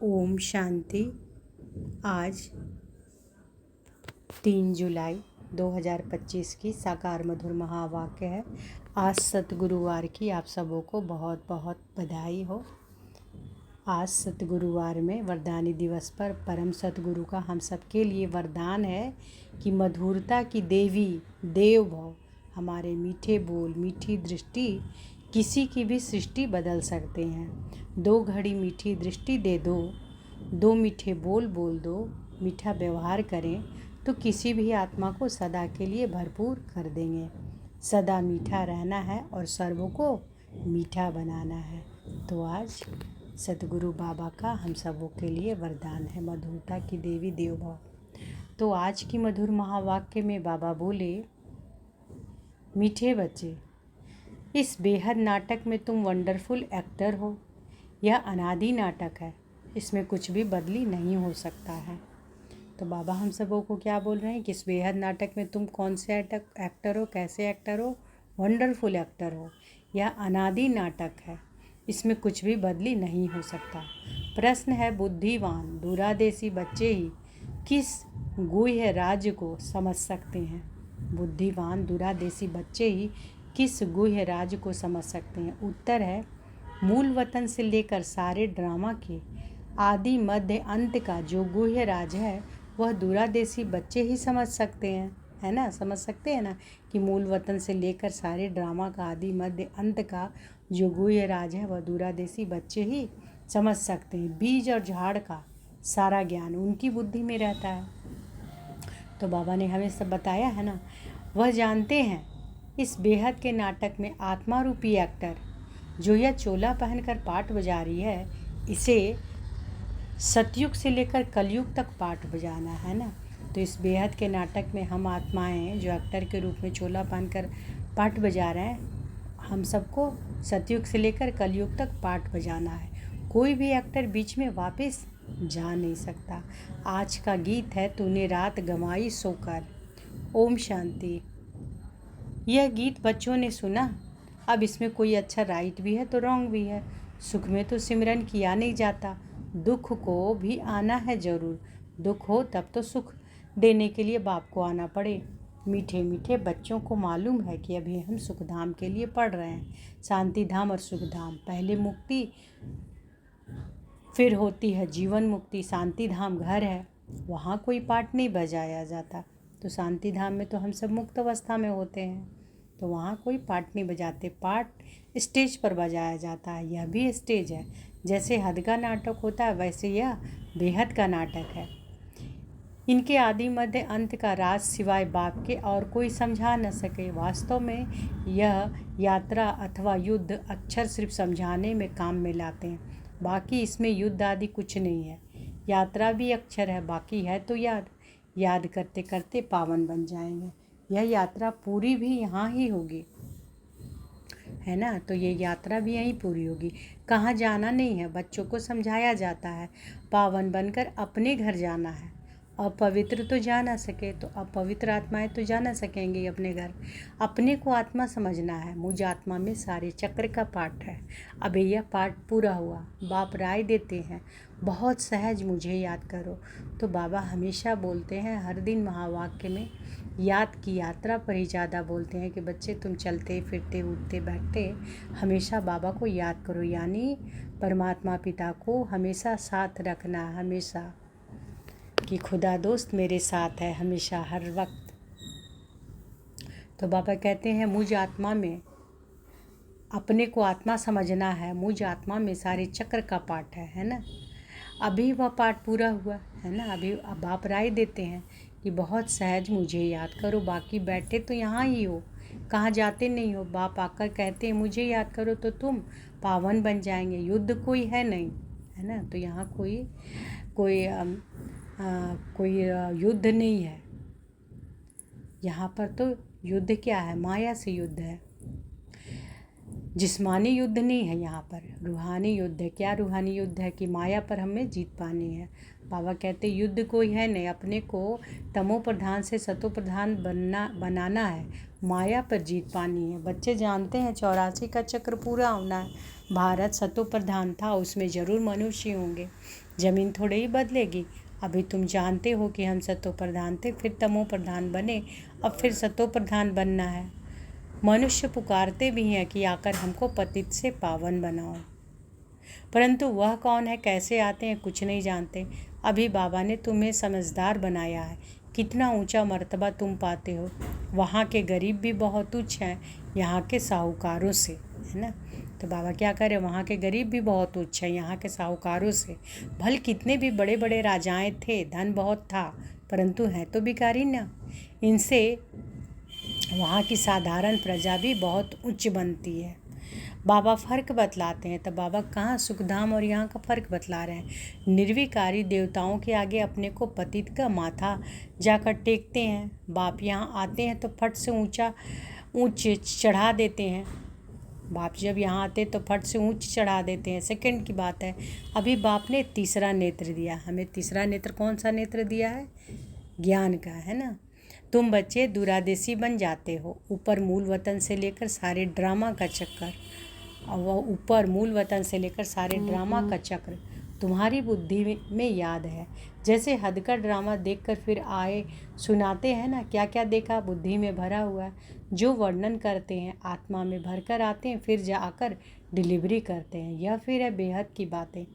ओम शांति। आज 3 जुलाई 2025 की साकार मधुर महावाक्य है। आज सतगुरुवार की आप सबों को बहुत बहुत बधाई हो। आज सतगुरुवार में वरदानी दिवस पर परम सतगुरु का हम सबके लिए वरदान है कि मधुरता की देवी देव भव। हमारे मीठे बोल, मीठी दृष्टि किसी की भी सृष्टि बदल सकते हैं। 2 घड़ी मीठी दृष्टि दे दो, 2 मीठे बोल बोल दो, मीठा व्यवहार करें तो किसी भी आत्मा को सदा के लिए भरपूर कर देंगे। सदा मीठा रहना है और सर्वों को मीठा बनाना है। तो आज सतगुरु बाबा का हम सबों के लिए वरदान है, मधुरता की देवी देव भव। तो आज की मधुर महावाक्य में बाबा बोले, मीठे बच्चे, इस बेहद नाटक में तुम वंडरफुल एक्टर हो। यह अनादि नाटक है, इसमें कुछ भी बदली नहीं हो सकता है। तो बाबा हम सबों को क्या बोल रहे हैं कि इस बेहद नाटक में तुम कौन से एक्टर हो, कैसे एक्टर हो? वंडरफुल एक्टर हो। यह अनादि नाटक है, इसमें कुछ भी बदली नहीं हो सकता। प्रश्न है, बुद्धिवान दूरादेशी बच्चे ही किस गुह्य राज्य को समझ सकते हैं? बुद्धिवान दूरादेशी बच्चे ही किस गुह्य राज्य को समझ सकते हैं? उत्तर है, मूल वतन से लेकर सारे ड्रामा के आदि मध्य अंत का जो गुह्य राज है वह दूरादेशी बच्चे ही समझ सकते हैं, है ना? समझ सकते हैं ना कि मूल वतन से लेकर सारे ड्रामा का आदि मध्य अंत का जो गुह्य राज है वह दूरादेशी बच्चे ही समझ सकते हैं। बीज और झाड़ का सारा ज्ञान उनकी बुद्धि में रहता है। तो बाबा ने हमें सब बताया है ना। वह जानते हैं इस बेहद के नाटक में आत्मा रूपी एक्टर जो यह चोला पहनकर पाठ बजा रही है, इसे सतयुग से लेकर कलयुग तक पाठ बजाना है ना। तो इस बेहद के नाटक में हम आत्माएं जो एक्टर के रूप में चोला पहनकर पाठ बजा रहे हैं, हम सबको सतयुग से लेकर कलयुग तक पाठ बजाना है। कोई भी एक्टर बीच में वापस जा नहीं सकता। आज का गीत है, तूने रात गंवाई सोकर। ओम शांति। यह गीत बच्चों ने सुना। अब इसमें कोई अच्छा राइट भी है तो रॉन्ग भी है। सुख में तो सिमरन किया नहीं जाता, दुख को भी आना है जरूर। दुख हो तब तो सुख देने के लिए बाप को आना पड़े। मीठे मीठे बच्चों को मालूम है कि अभी हम सुखधाम के लिए पढ़ रहे हैं। शांति धाम और सुखधाम, पहले मुक्ति फिर होती है जीवन मुक्ति। शांति धाम घर है, वहाँ कोई पाठ नहीं बजाया जाता। तो शांति धाम में तो हम सब मुक्त अवस्था में होते हैं, तो वहाँ कोई पाठ नहीं बजाते। पाठ स्टेज पर बजाया जाता है। यह भी स्टेज है। जैसे हद का नाटक होता है वैसे यह बेहद का नाटक है। इनके आदि मध्य अंत का राज सिवाय बाप के और कोई समझा न सके। वास्तव में यह यात्रा अथवा युद्ध अक्षर सिर्फ समझाने में काम में लाते हैं, बाकी इसमें युद्ध आदि कुछ नहीं है। यात्रा भी अक्षर है, बाकी है तो याद। याद करते करते पावन बन जाएंगे। यह यात्रा पूरी भी यहाँ ही होगी, है ना। तो ये यात्रा भी यहीं पूरी होगी, कहाँ जाना नहीं है। बच्चों को समझाया जाता है पावन बनकर अपने घर जाना है। अपवित्र तो जा ना सके, तो अपवित्र आत्माएं तो जा ना सकेंगी अपने घर। अपने को आत्मा समझना है। मुझ आत्मा में सारे चक्र का पाठ है। अभी यह पाठ पूरा हुआ। बाप राय देते हैं, बहुत सहज मुझे याद करो। तो बाबा हमेशा बोलते हैं, हर दिन महावाक्य में याद की यात्रा पर ही ज़्यादा बोलते हैं कि बच्चे तुम चलते फिरते उठते बैठते हमेशा बाबा को याद करो, यानी परमात्मा पिता को हमेशा साथ रखना, हमेशा कि खुदा दोस्त मेरे साथ है हमेशा हर वक्त। तो बाबा कहते हैं, मुझ आत्मा में अपने को आत्मा समझना है। मुझ आत्मा में सारे चक्र का पाठ है ना। अभी वह पाठ पूरा हुआ है ना। अभी बाप राय देते हैं कि बहुत सहज मुझे याद करो, बाकी बैठे तो यहाँ ही हो, कहाँ जाते नहीं हो। बाप आकर कहते हैं मुझे याद करो तो तुम पावन बन जाएंगे। युद्ध कोई है नहीं, है ना। तो यहाँ कोई युद्ध नहीं है। यहाँ पर तो युद्ध क्या है? माया से युद्ध है। जिस्मानी युद्ध नहीं है यहाँ पर, रूहानी युद्ध है। क्या रूहानी युद्ध है? कि माया पर हमें जीत पानी है। बाबा कहते युद्ध कोई है नहीं, अपने को तमो प्रधान से सतो प्रधान बनाना है, माया पर जीत पानी है। बच्चे जानते हैं 84 का चक्र पूरा होना है। भारत सतो प्रधान था, उसमें ज़रूर मनुष्य होंगे। ज़मीन थोड़े ही बदलेगी। अभी तुम जानते हो कि हम सतो प्रधान थे, फिर तमो प्रधान बने, अब फिर सतो प्रधान बनना है। मनुष्य पुकारते भी हैं कि आकर हमको पतित से पावन बनाओ, परंतु वह कौन है, कैसे आते हैं, कुछ नहीं जानते। अभी बाबा ने तुम्हें समझदार बनाया है, कितना ऊंचा मर्तबा तुम पाते हो। वहाँ के गरीब भी बहुत तुच्छ हैं यहाँ के साहूकारों से, है ना। तो बाबा क्या करें, वहाँ के गरीब भी बहुत तुच्छ हैं यहाँ के साहूकारों से। भले कितने भी बड़े बड़े राजाएं थे, धन बहुत था, परंतु हैं तो भिखारी ना। इनसे वहाँ की साधारण प्रजा भी बहुत उच्च बनती है। बाबा फ़र्क बतलाते हैं। तब बाबा कहाँ सुखधाम और यहाँ का फ़र्क बतला रहे हैं। निर्विकारी देवताओं के आगे अपने को पतित का माथा जाकर टेकते हैं। बाप यहाँ आते हैं तो फट से ऊंच चढ़ा देते हैं। बाप जब यहाँ आते तो फट से ऊंच चढ़ा देते हैं। सेकंड की बात है, अभी बाप ने तीसरा नेत्र दिया हमें। तीसरा नेत्र कौन सा नेत्र दिया है? ज्ञान का, है ना। तुम बच्चे दूरादेशी बन जाते हो। ऊपर मूल वतन से लेकर सारे ड्रामा का चक्कर, और वह ऊपर मूल वतन से लेकर सारे ड्रामा का चक्र तुम्हारी बुद्धि में याद है। जैसे हद का ड्रामा देखकर फिर आए सुनाते हैं ना, क्या क्या देखा, बुद्धि में भरा हुआ है। जो वर्णन करते हैं आत्मा में भरकर आते हैं, फिर जाकर डिलीवरी करते हैं। यह फिर है बेहद की बातें।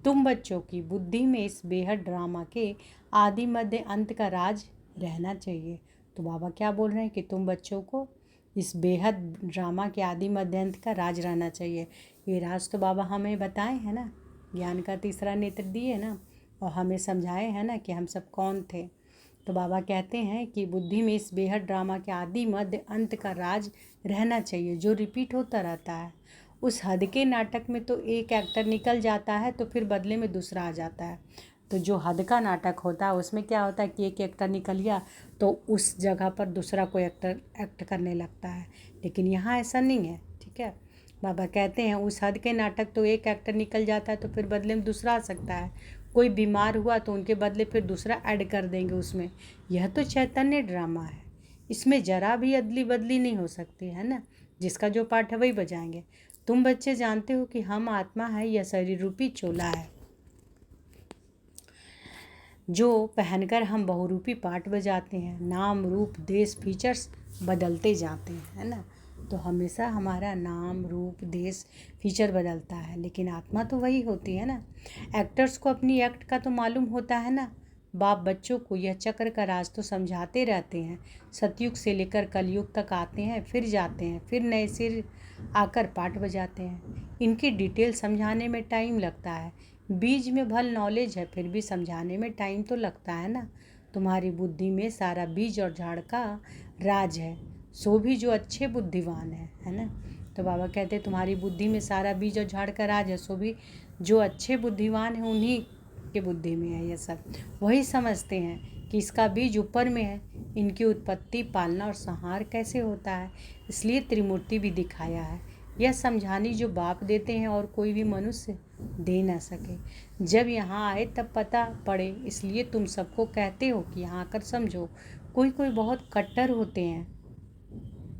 तुम बच्चों की बुद्धि में इस बेहद ड्रामा के आदि मध्य अंत का राज रहना चाहिए। तो बाबा क्या बोल रहे हैं कि तुम बच्चों को इस बेहद ड्रामा के आदि मध्य अंत का राज रहना चाहिए। ये राज तो बाबा हमें बताए हैं ना, ज्ञान का तीसरा नेत्र दिए ना, और हमें समझाए हैं ना कि हम सब कौन थे। तो बाबा कहते हैं कि बुद्धि में इस बेहद ड्रामा के आदि मध्य अंत का राज रहना चाहिए, जो रिपीट होता रहता है। उस हद के नाटक में तो एक एक्टर निकल जाता है तो फिर बदले में दूसरा आ जाता है। तो जो हद का नाटक होता है उसमें क्या होता है कि एक एक्टर निकल गया तो उस जगह पर दूसरा कोई एक्टर एक्ट करने लगता है, लेकिन यहाँ ऐसा नहीं है। ठीक है, बाबा कहते हैं उस हद के नाटक तो एक एक्टर निकल जाता है तो फिर बदले में दूसरा आ सकता है। कोई बीमार हुआ तो उनके बदले फिर दूसरा ऐड कर देंगे उसमें। यह तो चैतन्य ड्रामा है, इसमें जरा भी अदली बदली नहीं हो सकती, है ना। जिसका जो पाठ है वही बजाएंगे। तुम बच्चे जानते हो कि हम आत्मा है, यह शरीर रूपी चोला है जो पहनकर हम बहुरूपी पाठ बजाते हैं। नाम रूप देश फीचर्स बदलते जाते हैं, है ना। तो हमेशा हमारा नाम रूप देश फीचर बदलता है, लेकिन आत्मा तो वही होती है ना। एक्टर्स को अपनी एक्ट का तो मालूम होता है ना। बाप बच्चों को यह चक्र का राज तो समझाते रहते हैं। सतयुग से लेकर कलयुग तक आते हैं, फिर जाते हैं, फिर नए सिर आकर पाठ बजाते हैं। इनकी डिटेल समझाने में टाइम लगता है। बीज में भल नॉलेज है, फिर भी समझाने में टाइम तो लगता है ना। तुम्हारी बुद्धि में सारा बीज और झाड़ का राज है, सो भी जो अच्छे बुद्धिमान है ना। तो बाबा कहते हैं तुम्हारी बुद्धि में सारा बीज और झाड़ का राज है, सो भी जो अच्छे बुद्धिमान हैं उन्हीं के बुद्धि में है। ये सब वही समझते हैं कि इसका बीज ऊपर में है, इनकी उत्पत्ति पालना और संहार कैसे होता है, इसलिए त्रिमूर्ति भी दिखाया है। यह समझानी जो बाप देते हैं और कोई भी मनुष्य दे ना सके। जब यहाँ आए तब पता पड़े, इसलिए तुम सबको कहते हो कि यहाँ आकर समझो। कोई कोई बहुत कट्टर होते हैं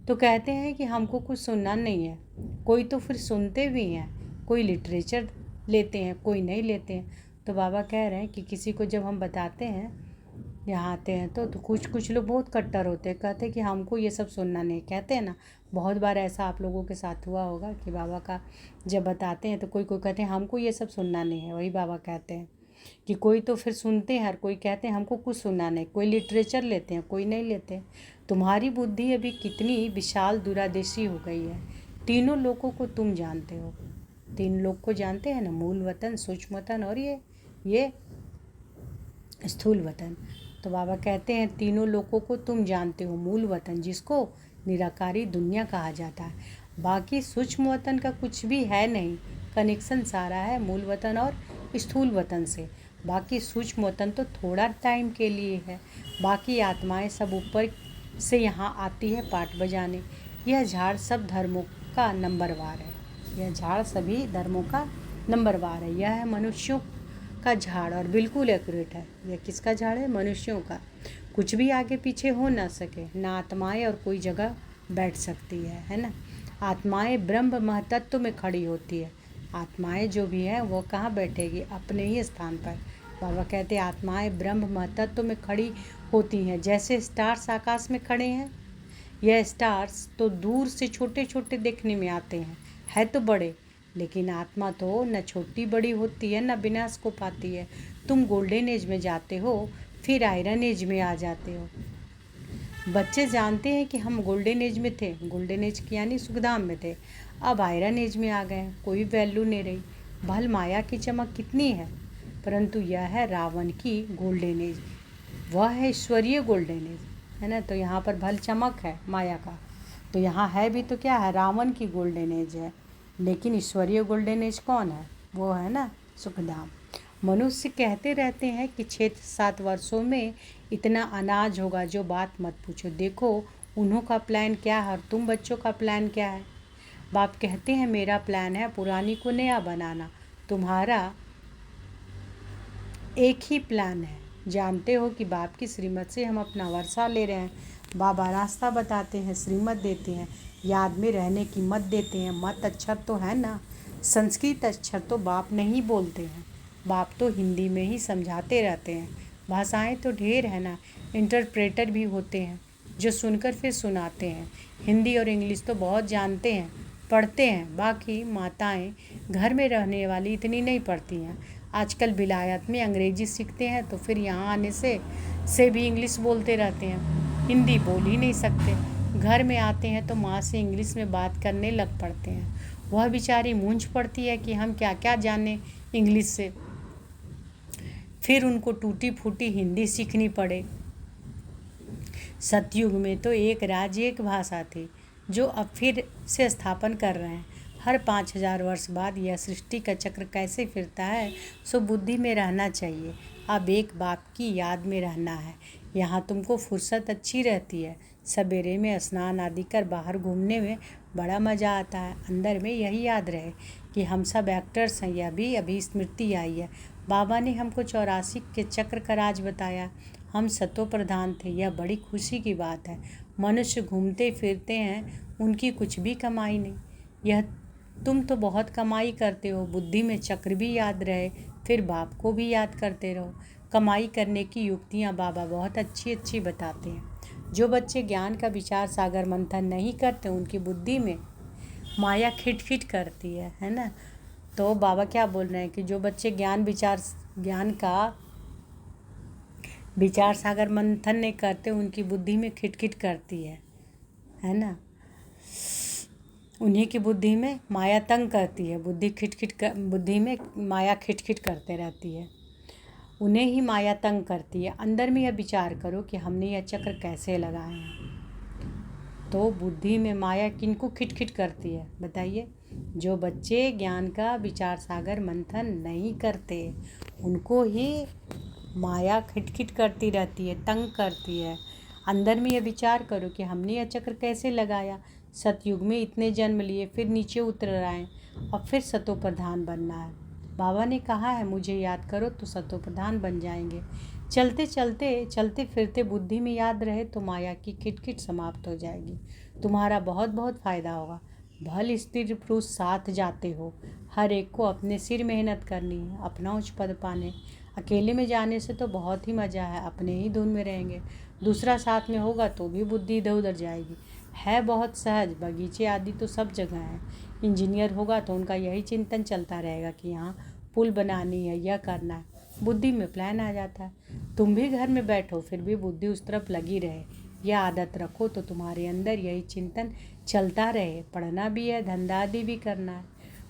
तो कहते हैं कि हमको कुछ सुनना नहीं है। कोई तो फिर सुनते भी हैं, कोई लिटरेचर लेते हैं, कोई नहीं लेते हैं। तो बाबा कह रहे हैं कि किसी को जब हम बताते हैं यहाँ आते हैं तो कुछ लोग बहुत कट्टर होते हैं, कहते हैं कि हमको ये सब सुनना नहीं। कहते हैं ना, बहुत बार ऐसा आप लोगों के साथ हुआ होगा कि बाबा का जब बताते हैं तो कोई कोई कहते हैं हमको ये सब सुनना नहीं है। वही बाबा कहते हैं कि कोई तो फिर सुनते हैं, हर कोई कहते हैं हमको कुछ सुनना नहीं। कोई लिटरेचर लेते हैं, कोई नहीं लेते। तुम्हारी बुद्धि अभी कितनी विशाल दूरादेशी हो गई है। तीनों लोगों को तुम जानते हो। तीन लोग को जानते हैं ना, मूल वतन, सूक्ष्म वतन और ये स्थूल वतन। तो बाबा कहते हैं तीनों लोगों को तुम जानते हो। मूल वतन जिसको निराकारी दुनिया कहा जाता है, बाकी सूक्ष्म वतन का कुछ भी है नहीं। कनेक्शन सारा है मूल वतन और स्थूल वतन से। बाकी सूक्ष्म वतन तो थोड़ा टाइम के लिए है। बाकी आत्माएं सब ऊपर से यहाँ आती है पाठ बजाने। यह झाड़ सब धर्मों का नंबरवार है। यह झाड़ सभी धर्मों का नंबरवार है। यह है मनुष्यों का झाड़ और बिल्कुल एक्यूरेट है। यह किसका झाड़ है? मनुष्यों का। कुछ भी आगे पीछे हो ना सके, ना आत्माएं और कोई जगह बैठ सकती है ना। आत्माएं ब्रह्म महतत्व में खड़ी होती है, आत्माएं जो भी हैं वो कहाँ बैठेगी? अपने ही स्थान पर। बाबा कहते हैं आत्माएं ब्रह्म महतत्व में खड़ी होती हैं, जैसे स्टार्स आकाश में खड़े हैं। यह स्टार्स तो दूर से छोटे छोटे देखने में आते हैं, है तो बड़े, लेकिन आत्मा तो न छोटी बड़ी होती है, न विनाश को पाती है। तुम गोल्डन एज में जाते हो, फिर आयरन एज में आ जाते हो। बच्चे जानते हैं कि हम गोल्डन एज में थे, गोल्डन एज की यानी सुखधाम में थे, अब आयरन एज में आ गए, कोई वैल्यू नहीं रही। भल माया की चमक कितनी है, परंतु यह है रावण की गोल्डन एज, वह है ईश्वरीय गोल्डन एज, है ना। तो यहाँ पर भल चमक है माया का, तो यहाँ है भी तो क्या है, रावण की गोल्डन एज है, लेकिन ईश्वरीय गोल्डन एज कौन है? वो है ना सुखधाम। मनुष्य कहते रहते हैं कि 6-7 वर्षों में इतना अनाज होगा, जो बात मत पूछो। देखो उन्हों का प्लान क्या है और तुम बच्चों का प्लान क्या है। बाप कहते हैं मेरा प्लान है पुरानी को नया बनाना, तुम्हारा एक ही प्लान है। जानते हो कि बाप की श्रीमत से हम अपना वर्षा ले रहे हैं। बाबा रास्ता बताते हैं, श्रीमत देते हैं, याद में रहने की मत देते हैं। मत अक्षर तो है ना, संस्कृत अक्षर तो बाप नहीं बोलते हैं, बाप तो हिंदी में ही समझाते रहते हैं। भाषाएं तो ढेर है ना, इंटरप्रेटर भी होते हैं जो सुनकर फिर सुनाते हैं। हिंदी और इंग्लिश तो बहुत जानते हैं, पढ़ते हैं, बाकी माताएं घर में रहने वाली इतनी नहीं पढ़ती हैं। आजकल विलायत में अंग्रेजी सीखते हैं तो फिर यहाँ आने से भी इंग्लिश बोलते रहते हैं, हिंदी बोल ही नहीं सकते। घर में आते हैं तो माँ से इंग्लिश में बात करने लग पड़ते हैं। वह बेचारी मूंझ पड़ती है कि हम क्या क्या जाने इंग्लिश से, फिर उनको टूटी फूटी हिंदी सीखनी पड़े। सतयुग में तो एक राज्य एक भाषा थी, जो अब फिर से स्थापन कर रहे हैं। हर 5000 वर्ष बाद यह सृष्टि का चक्र कैसे फिरता है, सो बुद्धि में रहना चाहिए। अब एक बाप की याद में रहना है। यहाँ तुमको फुर्सत अच्छी रहती है, सवेरे में स्नान आदि कर बाहर घूमने में बड़ा मज़ा आता है। अंदर में यही याद रहे कि हम सब एक्टर्स हैं। यह भी अभी स्मृति आई है। बाबा ने हमको 84 के चक्र का राज बताया, हम सतो प्रधान थे। यह बड़ी खुशी की बात है। मनुष्य घूमते फिरते हैं, उनकी कुछ भी कमाई नहीं। यह तुम तो बहुत कमाई करते हो। बुद्धि में चक्र भी याद रहे, फिर बाप को भी याद करते रहो। कमाई करने की युक्तियाँ बाबा बहुत अच्छी अच्छी बताते हैं। जो बच्चे ज्ञान का विचार सागर मंथन नहीं करते, उनकी बुद्धि में माया खिटखिट करती है ना। तो बाबा क्या बोल रहे हैं कि जो बच्चे ज्ञान का विचार सागर मंथन नहीं करते, उनकी बुद्धि में खिटखिट करती है ना। उन्हीं की बुद्धि में माया तंग करती है, बुद्धि में माया खिटखिट करते रहती है, उन्हें ही माया तंग करती है। अंदर में यह विचार करो कि हमने यह चक्र कैसे लगाए हैं। तो बुद्धि में माया किनको खिटखिट करती है बताइए? जो बच्चे ज्ञान का विचार सागर मंथन नहीं करते, उनको ही माया खिटखिट करती रहती है, तंग करती है। अंदर में यह विचार करो कि हमने यह चक्र कैसे लगाया। सतयुग में इतने जन्म लिए, फिर नीचे उतर आए और फिर सतो प्रधान बनना है। बाबा ने कहा है मुझे याद करो तो सतो प्रधान बन जाएंगे। चलते फिरते बुद्धि में याद रहे तो माया की खिटखिट समाप्त हो जाएगी। तुम्हारा बहुत बहुत फायदा होगा। भल स्त्री पुरुष साथ जाते हो, हर एक को अपने सिर मेहनत करनी है, अपना उच्च पद पाने। अकेले में जाने से तो बहुत ही मज़ा है, अपने ही धुन में रहेंगे। दूसरा साथ में होगा तो भी बुद्धि इधर उधर जाएगी। है बहुत सहज, बगीचे आदि तो सब जगह हैं। इंजीनियर होगा तो उनका यही चिंतन चलता रहेगा कि यहाँ पुल बनानी है, यह करना है, बुद्धि में प्लान आ जाता है। तुम भी घर में बैठो फिर भी बुद्धि उस तरफ लगी रहे, यह आदत रखो तो तुम्हारे अंदर यही चिंतन चलता रहे। पढ़ना भी है, धंधा आदि भी करना है,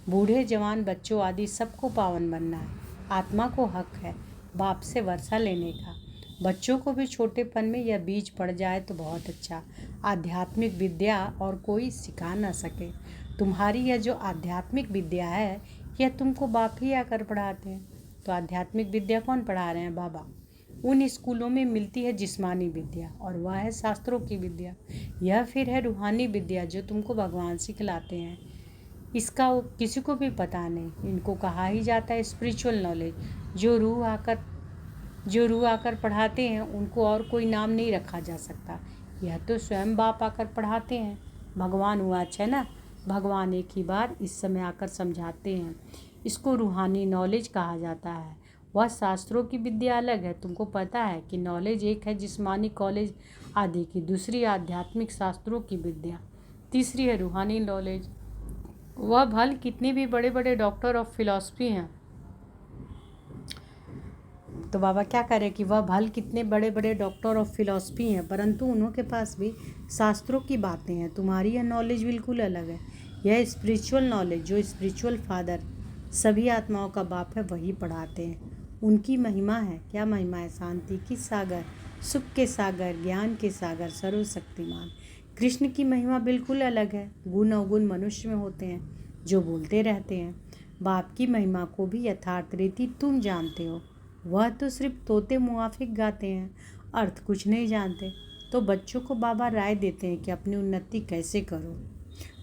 बूढ़े जवान बच्चों आदि सबको पावन बनना है। आत्मा को हक है बाप से वर्षा लेने का। बच्चों को भी छोटेपन में यह बीज पड़ जाए तो बहुत अच्छा। आध्यात्मिक विद्या और कोई सिखा ना सके। तुम्हारी यह जो आध्यात्मिक विद्या है, यह तुमको बाप ही आकर पढ़ाते हैं। तो आध्यात्मिक विद्या कौन पढ़ा रहे हैं? बाबा। उन स्कूलों में मिलती है जिस्मानी विद्या, और वह है शास्त्रों की विद्या। यह फिर है रूहानी विद्या जो तुमको भगवान सिखलाते हैं। इसका किसी को भी पता नहीं। इनको कहा ही जाता है स्पिरिचुअल नॉलेज। जो रूह आकर पढ़ाते हैं उनको और कोई नाम नहीं रखा जा सकता। यह तो स्वयं बाप आकर पढ़ाते हैं। भगवान वाच है ना, भगवान एक ही बार इस समय आकर समझाते हैं। इसको रूहानी नॉलेज कहा जाता है। वह शास्त्रों की विद्या अलग है। तुमको पता है कि नॉलेज एक है जिस्मानी कॉलेज आदि की, दूसरी आध्यात्मिक शास्त्रों की विद्या, तीसरी है रूहानी नॉलेज। वह भल कितने भी बड़े बड़े डॉक्टर ऑफ फिलॉसफी हैं, तो बाबा क्या करें कि वह भल कितने बड़े बड़े डॉक्टर ऑफ फिलॉसफी हैं, परंतु उन्हों के पास भी शास्त्रों की बातें हैं। तुम्हारी यह नॉलेज बिल्कुल अलग है। यह स्पिरिचुअल नॉलेज जो स्पिरिचुअल फादर, सभी आत्माओं का बाप है, वही पढ़ाते हैं। उनकी महिमा है। क्या महिमा है? शांति की सागर, सुख के सागर, ज्ञान के सागर, सर्वशक्तिमान। कृष्ण की महिमा बिल्कुल अलग है। गुण अवगुण मनुष्य में होते हैं जो बोलते रहते हैं। बाप की महिमा को भी यथार्थ रीति तुम जानते हो। वह तो सिर्फ तोते मुआफिक गाते हैं, अर्थ कुछ नहीं जानते। तो बच्चों को बाबा राय देते हैं कि अपनी उन्नति कैसे करो।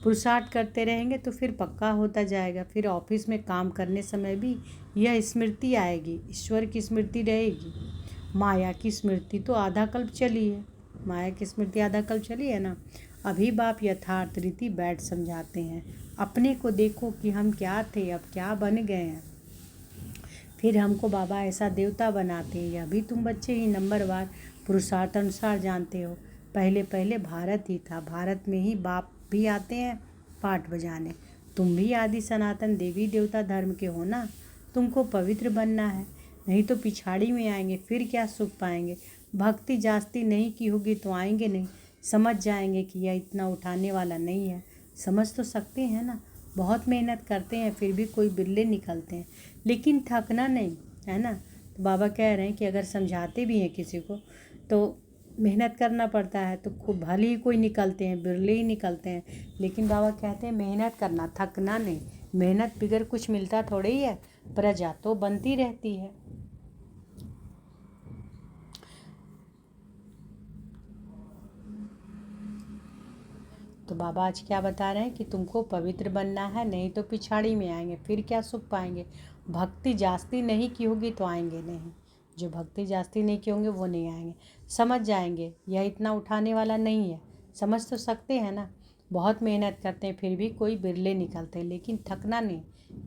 पुरुषार्थ करते रहेंगे तो फिर पक्का होता जाएगा। फिर ऑफिस में काम करने समय भी यह स्मृति आएगी, ईश्वर की स्मृति रहेगी। माया की स्मृति तो आधा कल्प चली है। माया की स्मृति आधा कल्प चली है ना। अभी बाप यथार्थ रीति बैठ समझाते हैं। अपने को देखो कि हम क्या थे, अब क्या बन गए हैं। फिर हमको बाबा ऐसा देवता बनाते हैं। यह भी तुम बच्चे ही नंबरवार पुरुषार्थ अनुसार जानते हो। पहले पहले भारत ही था। भारत में ही बाप भी आते हैं पाठ बजाने। तुम भी आदि सनातन देवी देवता धर्म के हो ना। तुमको पवित्र बनना है, नहीं तो पिछाड़ी में आएंगे। फिर क्या सुख पाएंगे? भक्ति जास्ती नहीं की होगी तो आएंगे नहीं। समझ जाएंगे कि यह इतना उठाने वाला नहीं है। समझ तो सकते हैं ना। बहुत मेहनत करते हैं फिर भी कोई बिरले निकलते हैं, लेकिन थकना नहीं है ना। तो बाबा कह रहे हैं कि अगर समझाते भी हैं किसी को तो मेहनत करना पड़ता है। तो खूब भले ही कोई निकलते हैं, बिरले ही निकलते हैं, लेकिन बाबा कहते हैं मेहनत करना, थकना नहीं। मेहनत बिगर कुछ मिलता थोड़े ही है, प्रजा तो बनती रहती है। तो बाबा आज क्या बता रहे हैं कि तुमको पवित्र बनना है, नहीं तो पिछाड़ी में आएंगे। फिर क्या सुख पाएंगे? भक्ति जास्ती नहीं की होगी तो आएंगे नहीं। जो भक्ति जास्ती नहीं की होंगे वो नहीं आएंगे। समझ जाएंगे यह इतना उठाने वाला नहीं है। समझ तो सकते हैं ना। बहुत मेहनत करते हैं फिर भी कोई बिरले निकलते हैं, लेकिन थकना नहीं।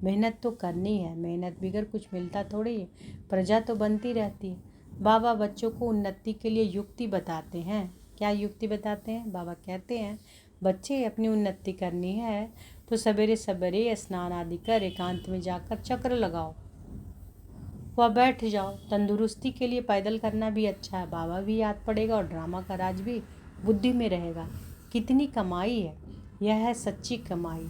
मेहनत तो करनी है। मेहनत बिगर कुछ मिलता थोड़ी है, प्रजा तो बनती रहती है। बाबा बच्चों को उन्नति के लिए युक्ति बताते हैं। क्या युक्ति बताते हैं? बाबा कहते हैं बच्चे अपनी उन्नति करनी है तो सवेरे सवेरे स्नान आदि कर एकांत में जाकर चक्र लगाओ, वह बैठ जाओ। तंदुरुस्ती के लिए पैदल करना भी अच्छा है। बाबा भी याद पड़ेगा और ड्रामा का राज भी बुद्धि में रहेगा। कितनी कमाई है, यह है सच्ची कमाई।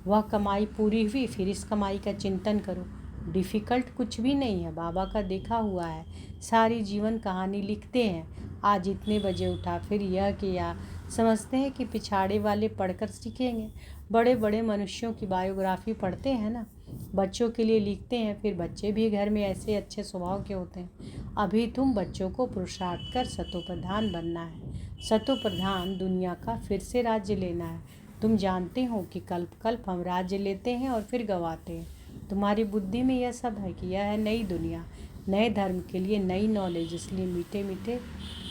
वह कमाई पूरी हुई फिर इस कमाई का चिंतन करो। डिफ़िकल्ट कुछ भी नहीं है। बाबा का देखा हुआ है। सारी जीवन कहानी लिखते हैं। आज इतने बजे उठा, फिर यह किया। समझते हैं कि पिछाड़े वाले पढ़कर सीखेंगे। बड़े बड़े मनुष्यों की बायोग्राफी पढ़ते हैं ना, बच्चों के लिए लिखते हैं। फिर बच्चे भी घर में ऐसे अच्छे स्वभाव के होते हैं। अभी तुम बच्चों को पुरुषार्थ कर सतो प्रधान बनना है। सतो प्रधान दुनिया का फिर से राज्य लेना है। तुम जानते हो कि कल्प कल्प हम राज्य लेते हैं और फिर गंवाते हैं। तुम्हारी बुद्धि में यह सब है कि यह है नई दुनिया, नए धर्म के लिए नई नॉलेज। इसलिए मीठे मीठे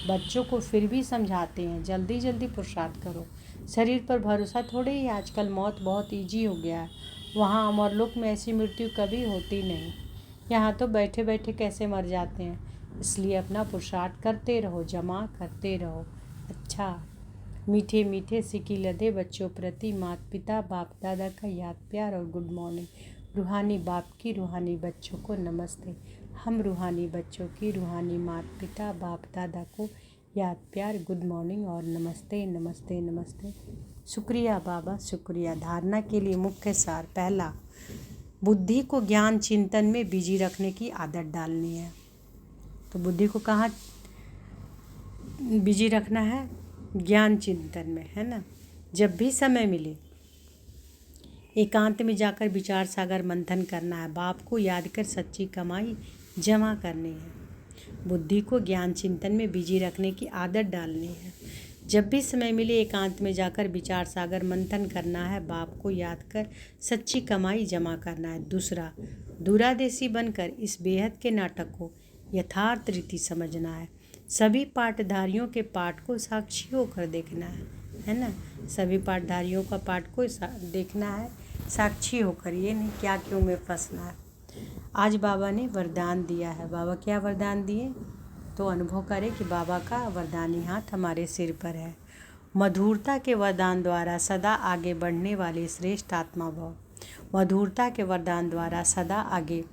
बच्चों को फिर भी समझाते हैं जल्दी जल्दी पुरुषार्थ करो। शरीर पर भरोसा थोड़े ही। आजकल मौत बहुत ईजी हो गया है। वहाँ अमरलोक में ऐसी मृत्यु कभी होती नहीं। यहाँ तो बैठे बैठे कैसे मर जाते हैं। इसलिए अपना पुरुषार्थ करते रहो, जमा करते रहो। अच्छा, मीठे मीठे सिकी लदे बच्चों प्रति माता पिता बाप दादा का याद प्यार और गुड मॉर्निंग। रूहानी बाप की रूहानी बच्चों को नमस्ते। हम रूहानी बच्चों की रूहानी माता पिता बाप दादा को याद प्यार, गुड मॉर्निंग और नमस्ते नमस्ते नमस्ते। शुक्रिया बाबा, शुक्रिया। धारणा के लिए मुख्य सार। पहला, बुद्धि को ज्ञान चिंतन में बिजी रखने की आदत डालनी है। तो बुद्धि को कहाँ बिजी रखना है? ज्ञान चिंतन में, है ना। जब भी समय मिले एकांत में जाकर विचार सागर मंथन करना है। बाप को याद कर सच्ची कमाई जमा करनी है। बुद्धि को ज्ञान चिंतन में बिजी रखने की आदत डालनी है। जब भी समय मिले एकांत में जाकर विचार सागर मंथन करना है। बाप को याद कर सच्ची कमाई जमा करना है। दूसरा, दूरादेशी बनकर इस बेहद के नाटक को यथार्थ रीति समझना है। सभी पाठधारियों के पाठ को साक्षी होकर देखना है। है ना। सभी पाठधारियों का पाठ को देखना है साक्षी होकर, ये नहीं क्या क्यों में फंसना है। आज बाबा ने वरदान दिया है। बाबा क्या वरदान दिए, तो अनुभव करें कि बाबा का वरदानी हाथ हमारे सिर पर है। मधुरता के वरदान द्वारा सदा आगे बढ़ने वाली श्रेष्ठ आत्मा भव। मधुरता के वरदान द्वारा सदा आगे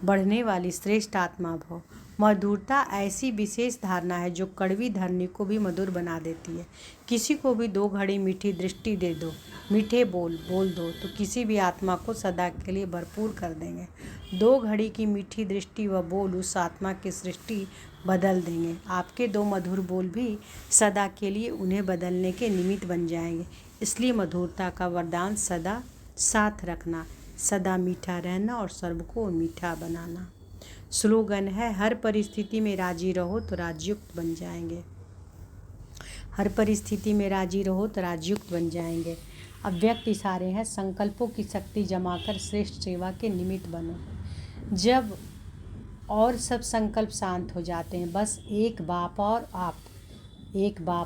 बढ़ने वाली श्रेष्ठ आत्मा भव। मधुरता ऐसी विशेष धारणा है जो कड़वी धरनी को भी मधुर बना देती है। किसी को भी 2 घड़ी मीठी दृष्टि दे दो, मीठे बोल बोल दो, तो किसी भी आत्मा को सदा के लिए भरपूर कर देंगे। 2 घड़ी की मीठी दृष्टि व बोल उस आत्मा की सृष्टि बदल देंगे। आपके 2 मधुर बोल भी सदा के लिए उन्हें बदलने के निमित्त बन जाएंगे। इसलिए मधुरता का वरदान सदा साथ रखना, सदा मीठा रहना और सबको मीठा बनाना। स्लोगन है, हर परिस्थिति में राजी रहो तो राजयुक्त बन जाएंगे। हर परिस्थिति में राजी रहो तो राजयुक्त बन जाएंगे। अव्यक्त इशारे हैं, संकल्पों की शक्ति जमाकर श्रेष्ठ सेवा के निमित्त बनो। जब और सब संकल्प शांत हो जाते हैं, बस एक बाप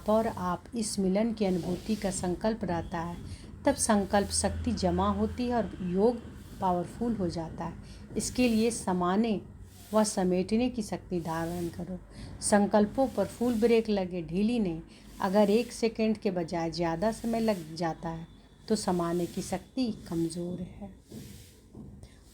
और आप इस मिलन की अनुभूति का संकल्प रहता है, तब संकल्प शक्ति जमा होती है और योग पावरफुल हो जाता है। इसके लिए समाने व समेटने की शक्ति धारण करो। संकल्पों पर फुल ब्रेक लगे, ढीली नहीं। अगर 1 सेकंड के बजाय ज़्यादा समय लग जाता है तो समाने की शक्ति कमज़ोर है।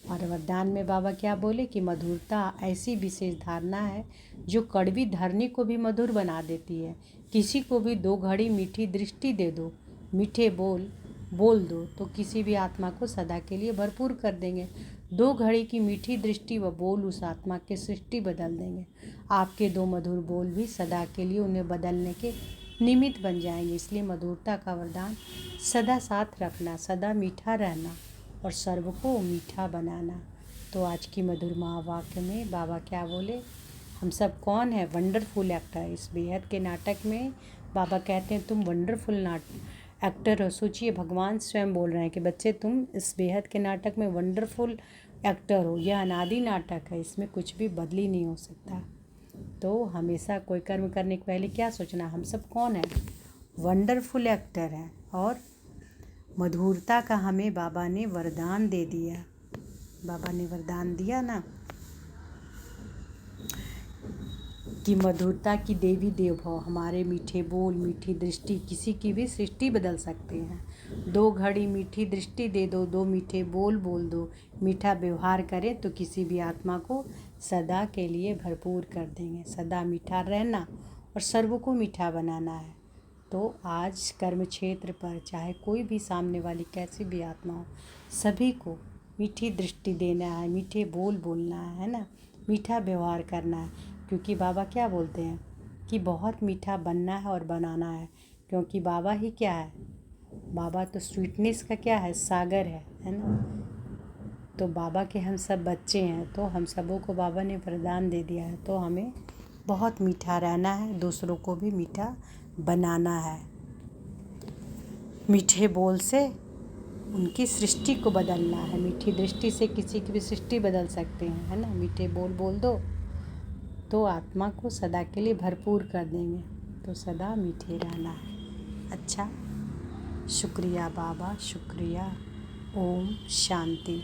और वरदान में बाबा क्या बोले कि मधुरता ऐसी विशेष धारणा है जो कड़वी धरनी को भी मधुर बना देती है। किसी को भी 2 घड़ी मीठी दृष्टि दे दो, मीठे बोल बोल दो, तो किसी भी आत्मा को सदा के लिए भरपूर कर देंगे। 2 घड़ी की मीठी दृष्टि व बोल उस आत्मा की सृष्टि बदल देंगे। आपके 2 मधुर बोल भी सदा के लिए उन्हें बदलने के निमित्त बन जाएंगे। इसलिए मधुरता का वरदान सदा साथ रखना, सदा मीठा रहना और सर्व को मीठा बनाना। तो आज की मधुर महावाक्य में बाबा क्या बोले, हम सब कौन है, वंडरफुल एक्टर। इस बेहद के नाटक में बाबा कहते हैं तुम वंडरफुल एक्टर हो। सोचिए, भगवान स्वयं बोल रहे हैं कि बच्चे तुम इस बेहद के नाटक में वंडरफुल एक्टर हो। यह अनादि नाटक है, इसमें कुछ भी बदली नहीं हो सकता। तो हमेशा कोई कर्म करने के पहले क्या सोचना, हम सब कौन है, वंडरफुल एक्टर हैं। और मधुरता का हमें बाबा ने वरदान दे दिया। बाबा ने वरदान दिया ना कि मधुरता की देवी देव भव। हमारे मीठे बोल, मीठी दृष्टि किसी की भी सृष्टि बदल सकते हैं। 2 घड़ी मीठी दृष्टि दे दो, 2 मीठे बोल बोल दो, मीठा व्यवहार करें तो किसी भी आत्मा को सदा के लिए भरपूर कर देंगे। सदा मीठा रहना और सर्व को मीठा बनाना है। तो आज कर्म क्षेत्र पर चाहे कोई भी सामने वाली कैसी भी आत्मा हो, सभी को मीठी दृष्टि देना है, मीठे बोल बोलना है ना, मीठा व्यवहार करना है। क्योंकि बाबा क्या बोलते हैं कि बहुत मीठा बनना है और बनाना है। क्योंकि बाबा ही क्या है, बाबा तो स्वीटनेस का क्या है, सागर है ना। तो बाबा के हम सब बच्चे हैं, तो हम सबों को बाबा ने वरदान दे दिया है। तो हमें बहुत मीठा रहना है, दूसरों को भी मीठा बनाना है। मीठे बोल से उनकी सृष्टि को बदलना है। मीठी दृष्टि से किसी की भी सृष्टि बदल सकते हैं, है ना। मीठे बोल बोल दो तो आत्मा को सदा के लिए भरपूर कर देंगे। तो सदा मीठे रहना है। अच्छा, शुक्रिया बाबा, शुक्रिया। ओम शांति।